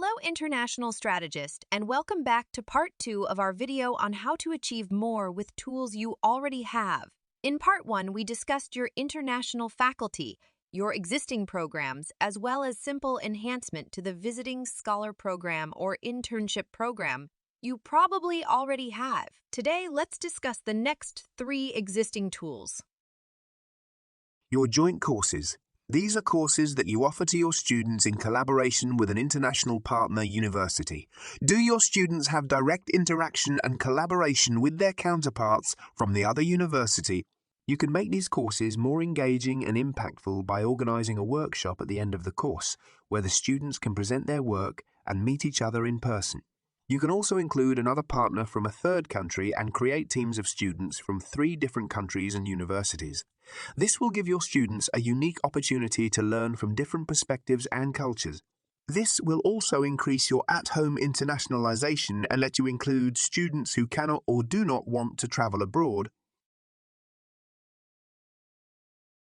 Hello, international strategist, and welcome back to part 2 of our video on how to achieve more with tools you already have. In part 1, we discussed your international faculty, your existing programs, as well as simple enhancement to the visiting scholar program or internship program you probably already have. Today, let's discuss the next 3 existing tools. Your joint courses. These are courses that you offer to your students in collaboration with an international partner university. Do your students have direct interaction and collaboration with their counterparts from the other university? You can make these courses more engaging and impactful by organizing a workshop at the end of the course, where the students can present their work and meet each other in person. You can also include another partner from a third country and create teams of students from 3 different countries and universities. This will give your students a unique opportunity to learn from different perspectives and cultures. This will also increase your at-home internationalization and let you include students who cannot or do not want to travel abroad.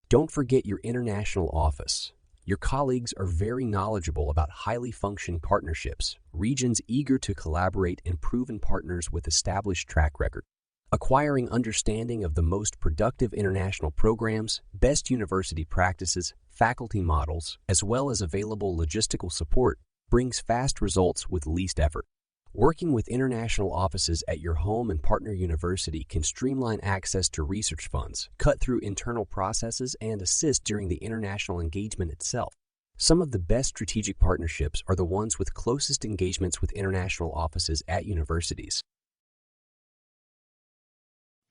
Don't forget your international office. Your colleagues are very knowledgeable about highly functioning partnerships, regions eager to collaborate, and proven partners with established track record. Acquiring understanding of the most productive international programs, best university practices, faculty models, as well as available logistical support brings fast results with least effort. Working with international offices at your home and partner university can streamline access to research funds, cut through internal processes, and assist during the international engagement itself. Some of the best strategic partnerships are the ones with closest engagements with international offices at universities.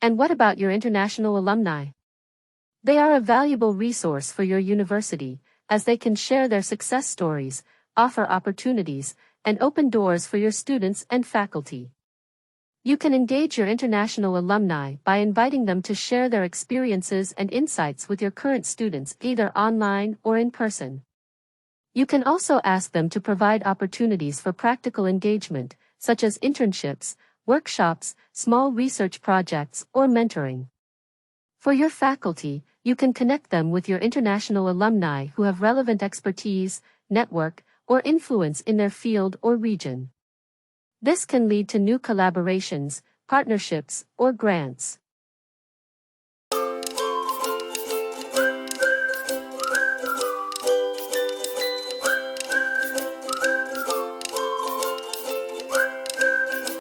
And what about your international alumni? They are a valuable resource for your university, as they can share their success stories, offer opportunities, and open doors for your students and faculty. You can engage your international alumni by inviting them to share their experiences and insights with your current students either online or in person. You can also ask them to provide opportunities for practical engagement, such as internships, workshops, small research projects, or mentoring. For your faculty, you can connect them with your international alumni who have relevant expertise, network, or influence in their field or region. This can lead to new collaborations, partnerships, or grants.